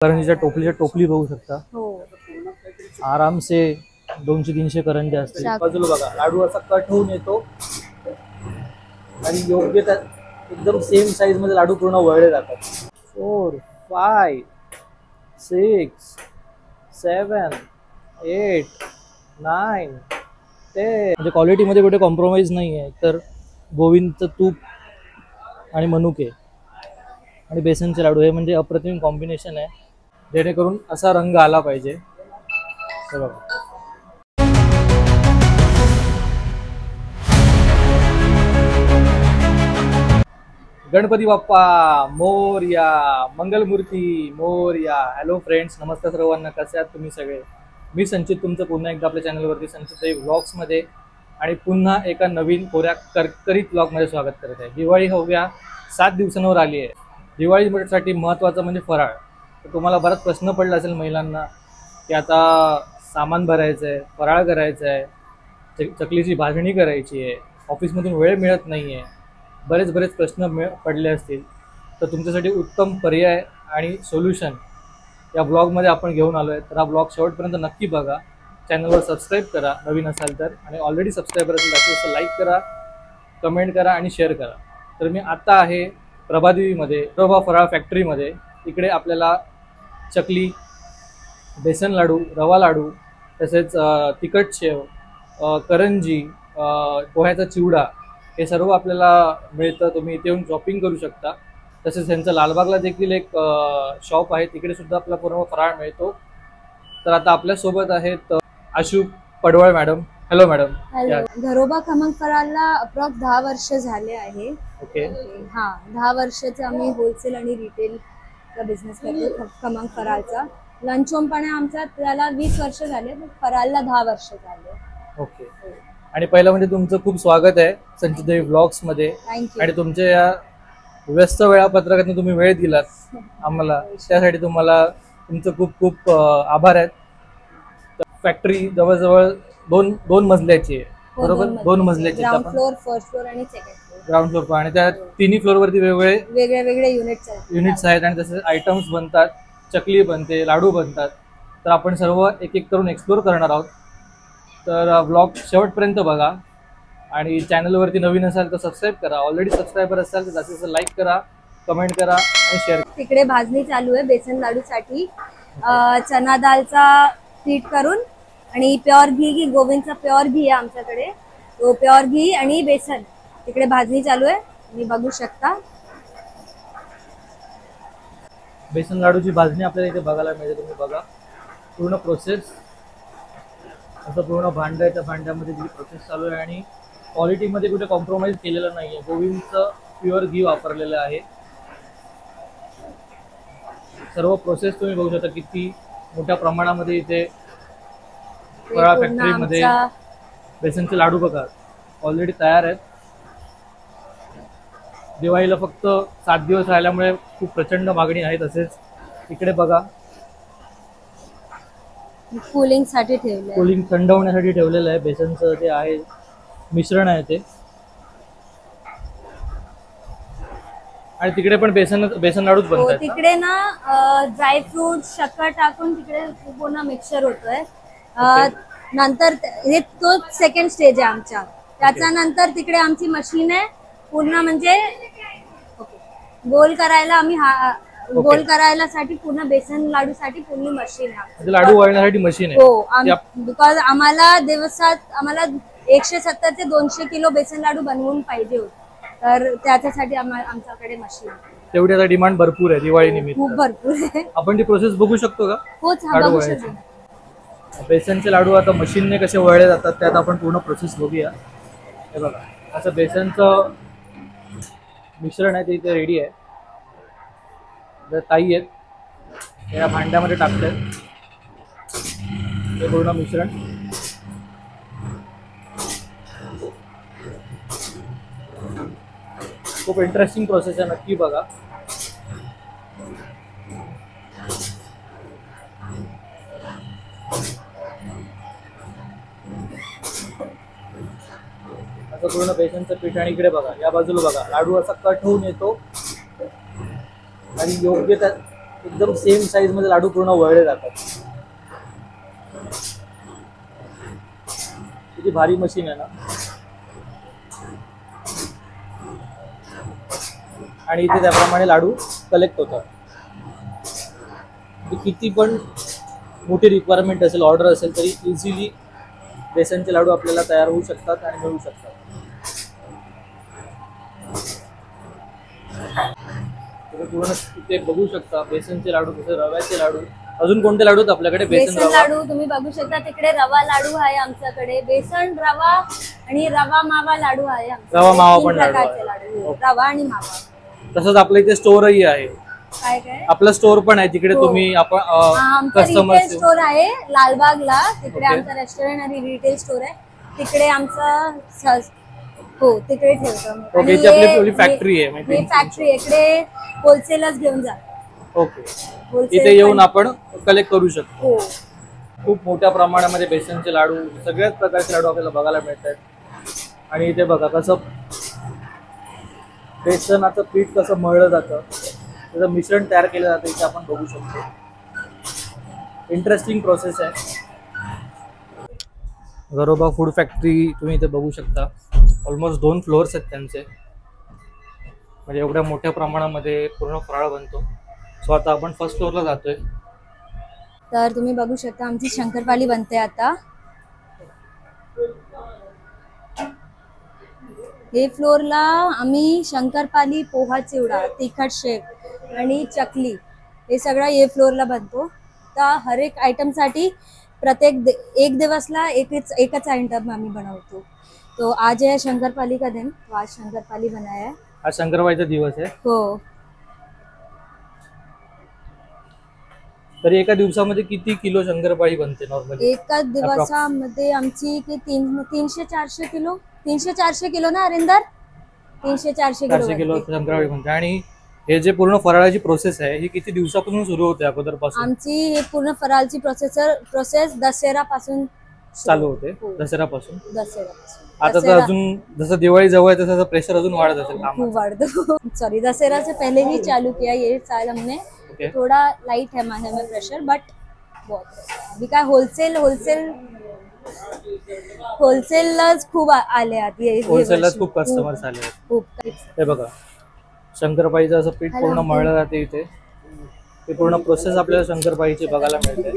करंजीच्या टोपली बघू शकता. हो आराम से 200-300 करंज्या असतील. बाजूला बघा लाडू असा कट होऊन येतो आणि योग्य त्या एकदम सेम साईज मध्ये लाडू पूर्ण वळले जातात. 4 5 6 7 8 9 10 म्हणजे क्वालिटी मध्ये कुठे कॉम्प्रोमाइज नाही आहे. तर गोविंदचं तूप आणि मनुके आणि बेसनचे लाडू हे म्हणजे अप्रतिम कॉम्बिनेशन आहे, जेणेकरून असा रंग आला पाहिजे. हे बघा. गणपती बाप्पा मोरया, मंगलमूर्ती मोरया. हॅलो फ्रेंड्स, नमस्कार सर्वांना. कसे आहात तुम्ही सगळे? मी संचित, तुमचं पुन्हा एकदा आपल्या चॅनलवरती संचित व्लॉग्समध्ये आणि पुन्हा एका नवीन कोऱ्या करकरीत व्लॉगमध्ये स्वागत करत आहे. दिवाळी अवघ्या 7 दिवसांवर आली आहे. दिवाळीसाठी महत्त्वाचं म्हणजे फराळ. तर तुम्हाला बराच प्रश्न पडला असेल महिलांना की आता सामान भरायचं आहे, फराळ करायचं आहे, चकलीची भाजणी करायची आहे, ऑफिसमधून वेळ मिळत नाही आहे, बरेच प्रश्न पडले असतील. तर तुमच्यासाठी उत्तम पर्याय आणि सोल्युशन या ब्लॉगमध्ये आपण घेऊन आलो आहे. तर हा ब्लॉग शेवटपर्यंत नक्की बघा. चॅनलवर सबस्क्राईब करा नवीन असाल तर, आणि ऑलरेडी सबस्क्राईबर असेल तर लाईक करा, कमेंट करा आणि शेअर करा. तर मी आता आहे प्रभादेवीमध्ये, प्रभा फराळ फॅक्टरीमध्ये. इकडे आपल्याला चकली, बेसन लाडू, रवा लाडू, तसेच तिखट शेव, करंजी, पोह्याचा चिवडा हे सर्व आपल्याला मिळतं. तुम्ही इथे येऊन शॉपिंग करू शकता. तसेच त्यांचं लालबागला देखील एक शॉप आहे, तिकडे सुद्धा आपला पूर्ण फराळ मिळतो. तर आता आपल्यासोबत आहेत आशू पडवळ मॅडम. Hello madam. घरोबा खमंग फराळला अप्रॉक्स 10 वर्ष झाले आहे. ओके. हा 10 वर्षाचे आम्ही होलसेल आणि रिटेल चा बिझनेस करतो खमंग फराळचा. लंच होम पण आमचा, त्याला 20 वर्ष झाले, फराळला 10 वर्ष झाले. ओके. आणि पहिलं म्हणजे तुमचं खूप स्वागत आहे संचित व्लॉग्स मध्ये. आणि तुमच्या या व्यस्त वेळापत्रकातून तुम्ही वेळ दिलात आम्हाला, त्यासाठी तुम्हाला तुमचं खूप खूप आभार आहेत. फॅक्टरी जवळजवळ दोन मजल्याची आहे, बरोबर? 2 मजल्याची. ग्राउंड फ्लोर, फर्स्ट फ्लोर आणि सेकंड फ्लोर. ग्राउंड फ्लोर आणि त्या तिन्ही फ्लोर वरती वेगळे युनिट्स आहेत आणि तसेच आयटम्स बनतात, चकली बनते, लाडू बनतात. तर आपण सर्व एक एक करून एक्सप्लोर करणार आहोत. तर ब्लॉग शेवटपर्यंत बघा आणि चॅनलवरती नवीन असाल तर सबस्क्राईब करा. ऑलरेडी सबस्क्रायबर असाल तर जास्तीत जास्त लाईक करा, कमेंट करा आणि शेअर करा. तिकडे भाजणी चालू आहे बेसन लाडूसाठी. चना दालचा पीठ करून आणि प्युअर घी, गोविंदचा प्युअर घी आहे आमच्याकडे, तो प्युअर घी आणि बेसन तिकडे भाजणी चालू आहे, तुम्ही बघू शकता. बेसन लाडूची भाजणी आपल्याला इथे बघायला मिळते. तुम्ही बघा पूर्ण प्रोसेस. असं पूर्ण भांड आहे, त्या भांड्यामध्ये जी प्रोसेस चालू आहे आणि क्वालिटीमध्ये कुठे कॉम्प्रोमाइज केलेलं नाही आहे. गोविंदचं प्युअर घी वापरलेलं आहे. सर्व प्रोसेस तुम्ही बघू शकता किती मोठ्या प्रमाणामध्ये इथे फराळ फॅक्टरीमध्ये बेसनचे लाडू बघा ऑलरेडी तयार आहेत. दिवाळीला फक्त 7 दिवस राहिल्यामुळे खूप प्रचंड मागणी आहे. तसेच इकडे बघा कूलिंग साठी ठेवलं, कूलिंग थंड होण्यासाठी ठेवलेलं आहे. बेसनचं जे आहे मिश्रण आहे ते. आणि तिकडे पण बेसन लाडूच बनतात. तिकडे ना ड्रायफ्रूट, शक्कर टाकून तिकडे पूर्ण मिक्सचर होतोय. नंतर हे तो सेकंड स्टेज आहे आमच्या. त्याच्यानंतर तिकडे आमची मशीन आहे पूर्ण, म्हणजे गोल करायला आम्ही गोल करायला साठी पूर्ण बेसन लाडू साठी पूर्ण मशीन आहे. लाडू वळण्यासाठी मशीन आहे. हो, बिकॉज आम्हाला दिवसात 170 ते 200 किलो बेसन लाडू बनवून पाहिजे होते, तर त्याच्यासाठी आमच्याकडे मशीन आहे. तेवढी आता डिमांड भरपूर आहे दिवाळी निमित्त. खूप भरपूर आहे. आपण ती प्रोसेस बघू शकतो का? हो, बघू शकतो. बेसनचे लाडू आता मशीनने कसे वळले जातात त्यात आपण पूर्ण प्रोसेस बघूया. हे बघा असं बेसनचं मिश्रण आहे ते इथे रेडी आहे. ताई आहेत या भांड्यामध्ये टाकतात हे पूर्ण मिश्रण. खूप इंटरेस्टिंग प्रोसेस आहे, नक्की बघा. असं पूर्ण बेसनचं पीठ. आणि इकडे बघा या बाजूला बघा लाडू असा कट होऊन येतो आणि योग्य त्या एकदम सेम साईज मध्ये लाडू पूर्ण वळले जातात. किती भारी मशीन आहे ना. आणि इथे त्याप्रमाणे लाडू कलेक्ट होतात. किती पण मोठी रिक्वायरमेंट असेल, ऑर्डर असेल, तरी इझिली बेसनचे लाडू आपल्याला तयार होऊ शकतात आणि मिळू शकतात. तुम्ही पूर्ण इथे बघू शकता बेसनचे लाडू, तसे रव्याचे लाडू. अजून कोणते लाडू आहेत आपल्याकडे? बेसन लाडू तुम्ही बघू शकता. तिकडे रवा लाडू आहे आमच्याकडे, बेसन रवा आणि रवा मावा लाडू आहे. रवा मावा पण प्रकारचे लाडू, रवा आणि मावा. तसंच आपल्या इथे स्टोरही आहे. काय काय आपलं स्टोर पण आहे तिकडे. तुम्ही आपण कस्टमर स्टोर आहे लालबागला. तिकडे आमचा रेस्टॉरंट आणि रिटेल स्टोर आहे. तिकडे आमचा हो तिकडे ठेवतो. ओके, इथे आपली फॅक्टरी आहे. ही फॅक्टरी इकडे होलसेलच घेऊन जा. ओके, इथे येऊन आपण कलेक्ट करू शकतो. हो, खूप मोठ्या प्रमाणामध्ये बेसनचे लाडू, सगळ्याच प्रकारचे लाडू आपल्याला बघायला मिळतात. आणि इथे बघा कसं बेसनाचं पीठ कसं मळलं जातं, त्याचं मिश्रण तयार केलं जातं. इथे आपण बघू शकतो. इंटरेस्टिंग प्रोसेस आहे. घरोबा फूड फॅक्टरी तुम्ही इथे बघू शकता. ऑलमोस्ट 2 फ्लोअर्स आहेत त्यांचे. म्हणजे एवढ्या मोठ्या प्रमाणामध्ये पूर्ण फराळ बनतो. सो आता आपण फर्स्ट फ्लोअरला जातोय. तर तुम्ही बघू शकता आमची शंकरपाली बनते आता. हे फ्लोअरला आम्ही शंकरपाली, पोहा चिवडा, तिखट शेक आणि चकली हे सगळं हे फ्लोअरला बनतो. तर हर एक आयटम साठी प्रत्येक एक दिवसला एकच आइटम आम्ही बनवतो. तो आज है शंकरपाली का दिन, तो आज शंकरपाली बनाया है. आज शंकरपाळीचा दिवस आहे. हो. तरी एका दिवसामध्ये किती किलो शंकरपाळी बनते नॉर्मली? एका दिवसामध्ये आमची की 300-400 किलो. 300-400 किलो ना अरिंदर? 300-400 किलो शंकरपाळी बनते. आणि हे जे पूर्ण फराळाची प्रोसेस आहे ही किती दिवसापासून सुरू होते अगोदरपासून? आमची हे पूर्ण फराळाची प्रोसेस दसरा पासून चालू होते. दसऱ्यापासून. दसऱ्यापासून. आता तर अजून जसं दिवाळी जवळ आहे तसं प्रेशर अजून वाढत असेल. खूप वाढतो. सॉरी, दशहरा से पहले ही चालू किया ये साल हमने. थोड़ा लाइट है हमें प्रेशर, बट बहुत अभी काय होलसेलच खूप आले आहेत. होलसेललाच खूप कस्टमर्स आले आहेत. खूप. हे बघा शंकरपाळीचं असं पीठ पूर्ण मळलं जाते इथे. ते पूर्ण प्रोसेस आपल्याला शंकरपाळीची बघायला मिळते.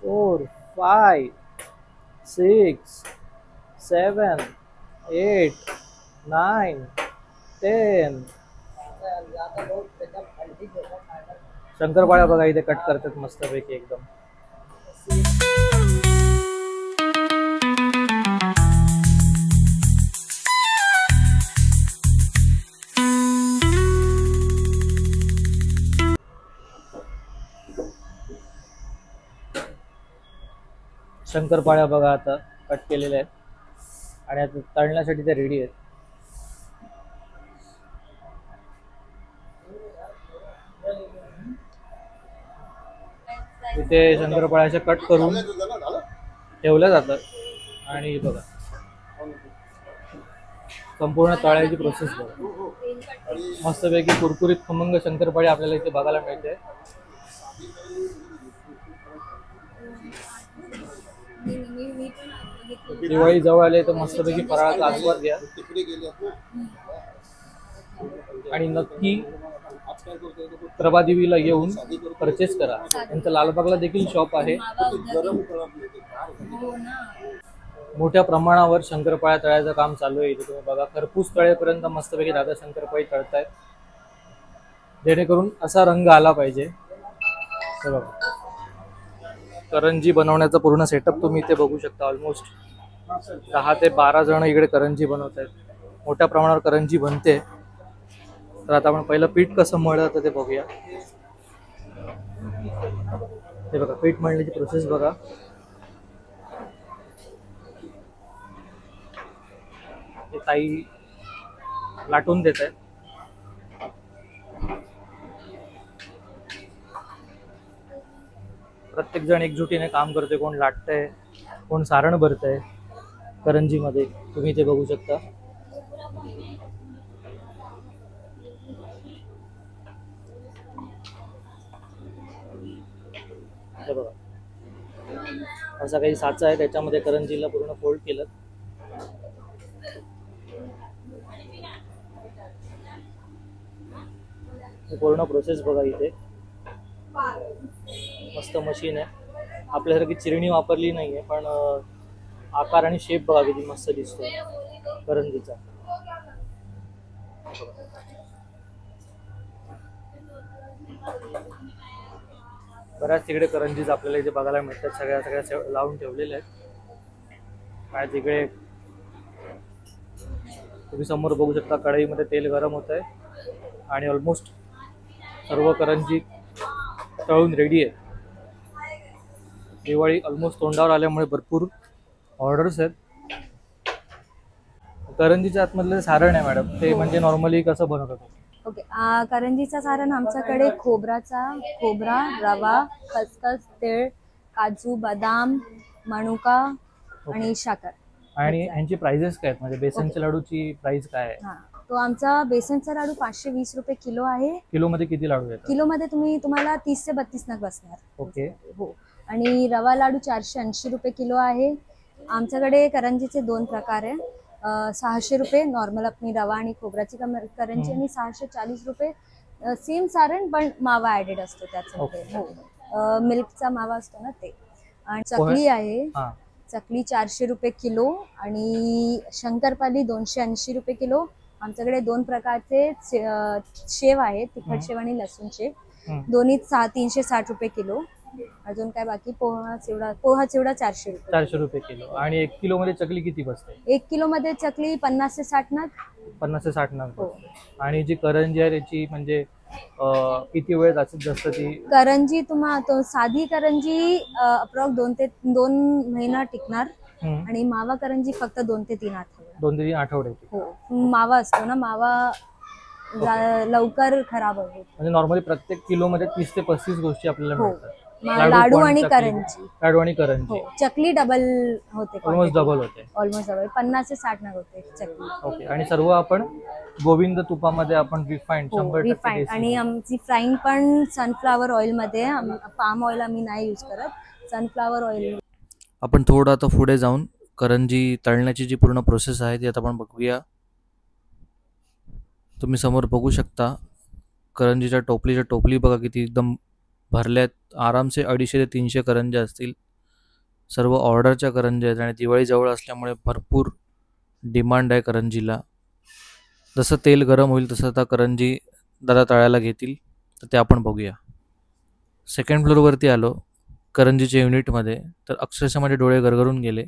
4, 5, 6, 7, 8, 9, 10. शंकरपाळ्या बघा इथे कट करतात मस्तपैकी एकदम. शंकरपाळ्या बघा आता कट केलेल्या आहेत आणि आता तळण्यासाठी ते रेडी आहेत. इथे शंकरपाळ्या कट करून ठेवल्या जातात. आणि बघा संपूर्ण तळायची प्रोसेस बघा. मस्तपैकी कुरकुरीत खमंग शंकरपाळी आपल्याला इथे बघायला मिळते. दिवाळी जवळ आले तर मस्तपैकी फराळाचा आस्वाद घ्या आणि नक्की प्रभादेवीला येऊन परचेस करा. त्यांचं लालबागला देखील शॉप आहे. मोठ्या प्रमाणावर शंकरपाळ्या तळायचं काम चालू आहे. इथे तुम्ही बघा खरपूस तळेपर्यंत मस्तपैकी दादा शंकरपाळी तळतायत, जेणेकरून असा रंग आला पाहिजे. हे बघा करंजी बनवण्याचा पूर्ण सेटअप तुम्ही इथे बघू शकता. ऑलमोस्ट 10 ते 12 जण इकडे करंजी बनवत आहेत. मोठ्या प्रमाणावर करंजी बनते. तर आता आपण पहिलं पीठ कसं मळलं जातं ते बघूया. हे बघा पीठ मळण्याची प्रोसेस बघा. हे ताई लाटून देत आहेत. प्रत्येक जण एकजुटीने काम करते. कोण लाटतंय, कोण सारण भरतंय करंजीमध्ये. तुम्ही ते बघू शकता. हे बघा, असा काही साचा आहे, त्याच्यामध्ये करंजीला पूर्ण फोल्ड केलं. पूर्ण प्रोसेस बघा इथे. मस्त मशीन आहे, आपल्यासारखी चिरणी वापरली नाहीये, पण आकार आणि शेप बघा किती मस्त दिसतो करंजीचा. बऱ्याच तिकडे करंजीज आपल्याला इथे बघायला मिळतात, सगळ्या लावून ठेवलेल्या आहेत. आणि तिकडे तुम्ही समोर बघू शकता, कढईमध्ये तेल गरम होत आहे आणि ऑलमोस्ट सर्व करंजी तळून रेडी आहे. दिवाळी ऑलमोस्ट तोंडावर आल्यामुळे भरपूर ऑर्डर्स आहेत. करंजीच्या आतमधलं सारण आहे मॅडम, ते म्हणजे नॉर्मली कसं बनवतात? ओके, करंजीचा सारण आमच्याकडे खोबरा, रवा, खसखस, तीळ, काजू, बदाम, मनुका आणि साखर. आणि ह्यांची प्राइसेस काय आहेत, म्हणजे बेसनच्या लाडूची प्राइस काय आहे? तो आमचा बेसनचा लाडू 520 रुपये किलो आहे. किलो मध्ये किती लाडू येतात? किलो मध्ये तुम्हाला 30 ते 32 नग बसणार. ओके. हो. आणि रवा लाडू 480 रुपये किलो आहे. आमच्याकडे करंजीचे 2 प्रकार आहे. 600 रुपये नॉर्मल आपली रवा आणि खोबऱ्याची करंजी आणि 640 रुपये सेम सारण पण मावा ऍडेड असतो त्याच्यामध्ये. हो, मिल्कचा मावा असतो ना ते. आणि चकली आहे, चकली 400 रुपये किलो आणि शंकरपाली 280 रुपये किलो. आमच्याकडे 2 प्रकारचे शेव आहेत, तिखट शेव आणि लसूण शेव, दोन्ही 360 रुपये किलो. अजून काय बाकी? पोहा चिवडा 400 रुपये किलो. आणि 1 किलो मध्ये चकली किती बसते? 1 किलो मध्ये चकली 50 ते 60 नग. 50 ते 60 नग. हो. आणि जी करंजी आहे त्याची म्हणजे किती वेळ जास्तीत जास्त ती करंजी? साधी करंजी अप्रॉक्स 2 महिना टिकणार आणि मावा करंजी फक्त 2 ते 3 आठवडे. 2 ते 3 आठवडे. हो, मावा असतो ना, मावा लवकर खराब होतो. म्हणजे नॉर्मली प्रत्येक किलो मध्ये 30 ते 35 गोष्टी आपल्याला मिळतात. लाडू आणि करंजी. हो, चकली डबल होते, ऑलमोस्ट डबल होते. 50 ते 60 नग होते चकली. ओके. आणि सर्व आपण गोविंद तुपामध्ये आपण रिफाइंड 100% आणि आमची फ्राईंग पण सनफ्लावर ऑइल मध्ये. पाम ऑइल आम्ही नाही यूज करत, सनफ्लावर ऑइल. आपण थोडं आता पुढे जाऊन करंजी तळण्याची जी पूर्ण प्रोसेस आहे ती आता आपण बघूया. तुम्ही समोर बघू शकता करंजीच्या टोपली बघा किती एकदम भरल्यात. आरामसे 250 ते 300 करंज्या असतील. सर्व ऑर्डरच्या करंज्या आहेत आणि दिवाळी जवळ असल्यामुळे भरपूर डिमांड आहे करंजीला. जसं तेल गरम होईल तसं आता करंजी दादा तळायला घेतील, तर ते आपण बघूया. 2nd फ्लोअरवरती आलो करंजीच्या युनिटमध्ये, तर अक्षरशः माझे डोळे गरगरून गेले.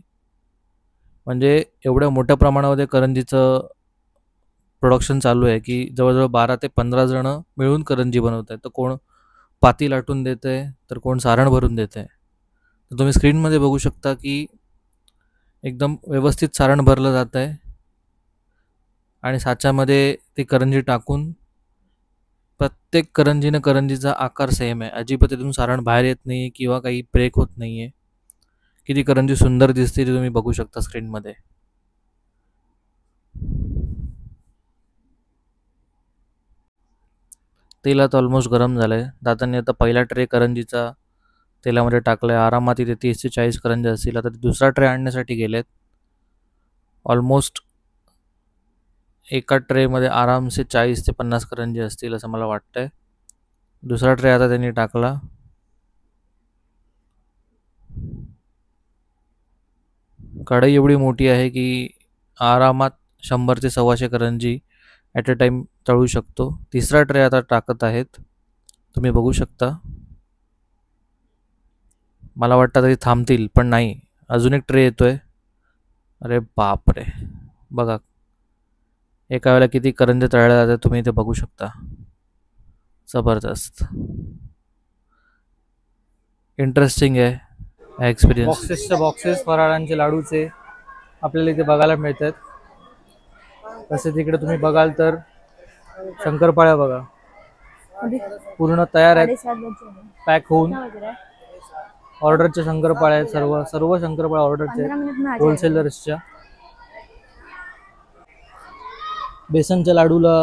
म्हणजे एवढ्या मोठ्या प्रमाणामध्ये करंजीचं प्रोडक्शन चालू आहे की जवळजवळ 12 ते 15 जण मिळून करंजी बनवत आहेत. तर कोण पाती लाटून देत आहे, तर कोण सारण भरून देत आहे. तर तुम्ही स्क्रीनमध्ये बघू शकता की एकदम व्यवस्थित सारण भरलं जात आहे आणि साच्यामध्ये ती करंजी टाकून प्रत्येक करंजीचा आकार सेम आहे. अजिबात तिथून सारण बाहेर येत नाही किंवा काही ब्रेक होत नाही आहे. किती करंजी सुंदर दिसते ते तुम्ही बघू शकता स्क्रीनमध्ये. तेल आता ऑलमोस्ट गरम झालं आहे. दादांनी आता पहिला ट्रे करंजीचा तेलामध्ये टाकला आहे. आरामात इथे 30 ते 40 करंजी असतील. आता दुसरा ट्रे आणण्यासाठी गेलेत. ऑलमोस्ट एका ट्रेमध्ये आरामसे 40 ते 50 करंजी असतील असं मला वाटतंय. दुसरा ट्रे आता त्यांनी टाकला. कढई एवढी मोठी आहे की आरामात 100 ते 125 करंजी ॲट अ टाइम तळू शकतो. तिसरा ट्रे आता टाकत आहेत, तुम्ही बघू शकता. मला वाटतं तरी थांबतील, पण नाही, अजून एक ट्रे येतोय. अरे बापरे, बघा एका वेळेला किती करंजी तळल्या जातात तुम्ही इथे बघू शकता. जबरदस्त इंटरेस्टिंग आहे हा एक्सपिरियन्स. बॉक्सेस फराळांचे लाडूचे आपल्याला इथे बघायला मिळतात. तसे तिकडे तुम्ही बघाल तर शंकरपाळ्या बघा पूर्ण तयार आहेत, पॅक होऊन. ऑर्डरच्या शंकरपाळ्या आहेत, सर्व शंकरपाळ्या ऑर्डरचे होलसेलर्सच्या. बेसनच्या लाडूला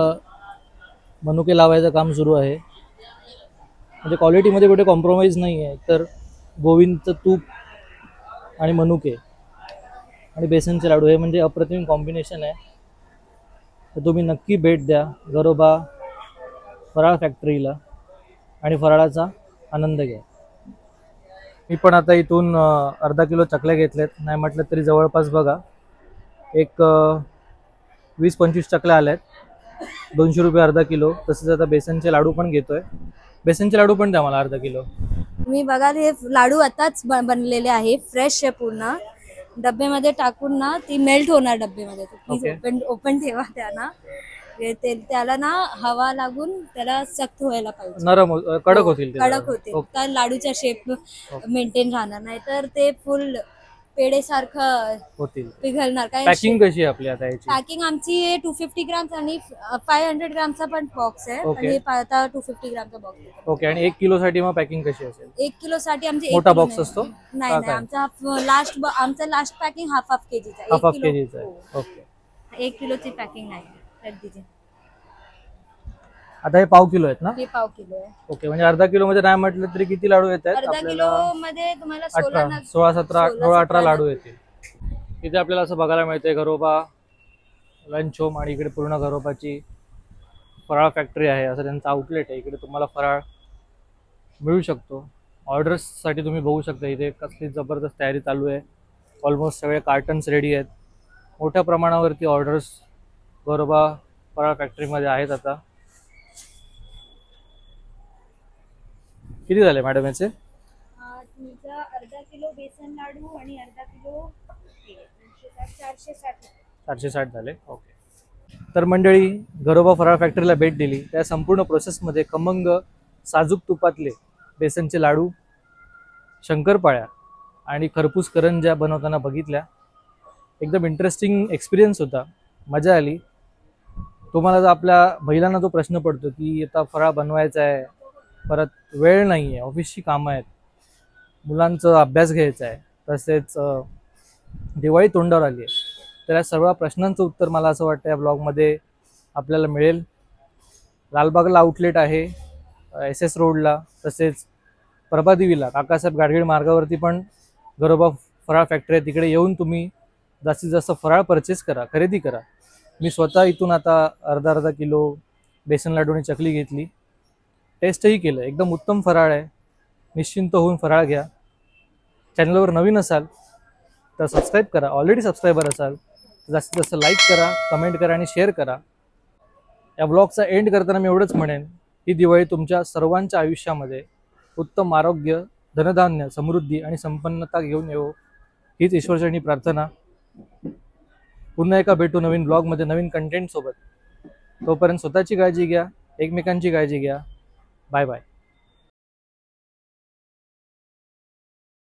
मनुके लावायचं काम सुरू आहे. म्हणजे क्वालिटीमध्ये कुठे कॉम्प्रोमाइज नाही आहे. तर गोविंदचं तूप आणि मनुके आणि बेसनचे लाडू हे म्हणजे अप्रतिम कॉम्बिनेशन आहे. तर तुम्ही नक्की भेट द्या घरोबा फराळ फॅक्टरीला आणि फराळाचा आनंद घ्या. मी पण आता इथून अर्धा किलो चकल्या घेतल्यात. नाही म्हटलं तरी जवळपास बघा एक 20-25 चकल्या आल्यात. 200 रुपये अर्धा किलो. तसेच आता बेसनचे लाडू पण घेतोय. बेसनचे लाडू पण द्या मला अर्धा किलो. तुम्ही बघाल हे लाडू आताच बनलेले आहे, फ्रेश आहे पूर्ण. डब्यामध्ये टाकून ना ती मेल्ट होणार डब्यामध्ये. Please Okay. ओपन ठेवा त्यांना. त्याला ना हवा लागून त्याला सख्त व्हायला पाहिजे. नरम कडक होतील ते कडक लाडू. होते Okay. तर लाडूचा शेप मेंटेन राहणार, नाही तर ते फुल पेढेसारखं होतील. पिघलणार. काय पॅकिंग कशी आहे आपली आता याची? पॅकिंग आमची 250 ग्राम्स आणि 500 ग्रामचा पण बॉक्स आहे. Okay. आणि आता 250 ग्रामचा बॉक्स आहे. ओके. आणि 1 किलो साठी मग पॅकिंग कशी असेल? 1 किलो साठी आमचे मोठा बॉक्स असतो? नाही नाही, आमचा लास्ट पॅकिंग हाफ केजीचा. हाफ केजीचा आहे. ओके. 1 किलोची पॅकिंग नाही रद्दीची. आता हे पाव किलो आहेत ना? हे पाव किलो आहे. ओके. म्हणजे अर्धा किलो मध्ये नाही म्हटलं तरी किती लाडू येत आहेत अर्धा किलो आपल्याला? मध्ये तुम्हाला 16, 17, 18 लाडू येतील. इथे आपल्याला असं बघायला मिळते घरोबा लंच होम आणि इकडे पूर्ण घरोबाची फराळ फॅक्टरी आहे, असं त्यांचं आउटलेट आहे. इकडे तुम्हाला फराळ मिळू शकतो. ऑर्डर्ससाठी तुम्ही बघू शकता इथे कसली जबरदस्त तयारी चालू आहे. ऑलमोस्ट सगळे कार्टन्स रेडी आहेत. मोठ्या प्रमाणावरती ऑर्डर्स घरोबा फराळ फॅक्टरीमध्ये आहेत. आता किती झाले मॅडम याचे? तुमचा अर्धा किलो बेसन लाडू आणि अर्धा किलो 460 झाले. ओके. तर मंडळी घरोबा फराळ फॅक्टरीला भेट दिली. त्या संपूर्ण प्रोसेसमध्ये खमंग साजूक तुपातले बेसनचे लाडू, शंकरपाळ्या आणि खरपूस करंज्या बनवताना बघितल्या. एकदम इंटरेस्टिंग एक्सपिरियन्स होता. मजा आली. तुम्हाला जर आपल्या महिलांना तो प्रश्न पडतो की आता फराळ बनवायचा आहे, परत वेळ नाही आहे, ऑफिसची कामं आहेत, मुलांचा अभ्यास घ्यायचा आहे, तसेच दिवाळी तोंडावर आली आहे, तर या सर्व प्रश्नांचं उत्तर मला असं वाटतं या ब्लॉगमध्ये आपल्याला मिळेल. लालबागला आउटलेट आहे, SS रोडला, तसेच प्रभादेवीला काकासाहेब गाडगीळ मार्गावरती पण घरोबा फराळ फॅक्टरी आहे. तिकडे येऊन तुम्ही जास्तीत जास्त फराळ परचेस करा, खरेदी करा. मी स्वतः इथून आता अर्धा किलो बेसन लाडू आणि चकली घेतली. टेस्टही केलं. एकदम उत्तम फराळ आहे. निश्चिंत होऊन फराळ घ्या. चॅनलवर नवीन असाल तर सबस्क्राईब करा. ऑलरेडी सबस्क्रायबर असाल तर जास्तीत जास्त लाईक करा, कमेंट करा आणि शेअर करा. या ब्लॉगचा एंड करताना मी एवढंच म्हणेन, ही दिवाळी तुमच्या सर्वांच्या आयुष्यामध्ये उत्तम आरोग्य, धनधान्य, समृद्धी आणि संपन्नता घेऊन येवो, हीच ईश्वरचरणी प्रार्थना. पुन्हा एका भेटू नवीन ब्लॉगमध्ये नवीन कंटेंट सोबत. तोपर्यंत स्वतःची काळजी घ्या, एकमेकांची काळजी घ्या. Bye bye.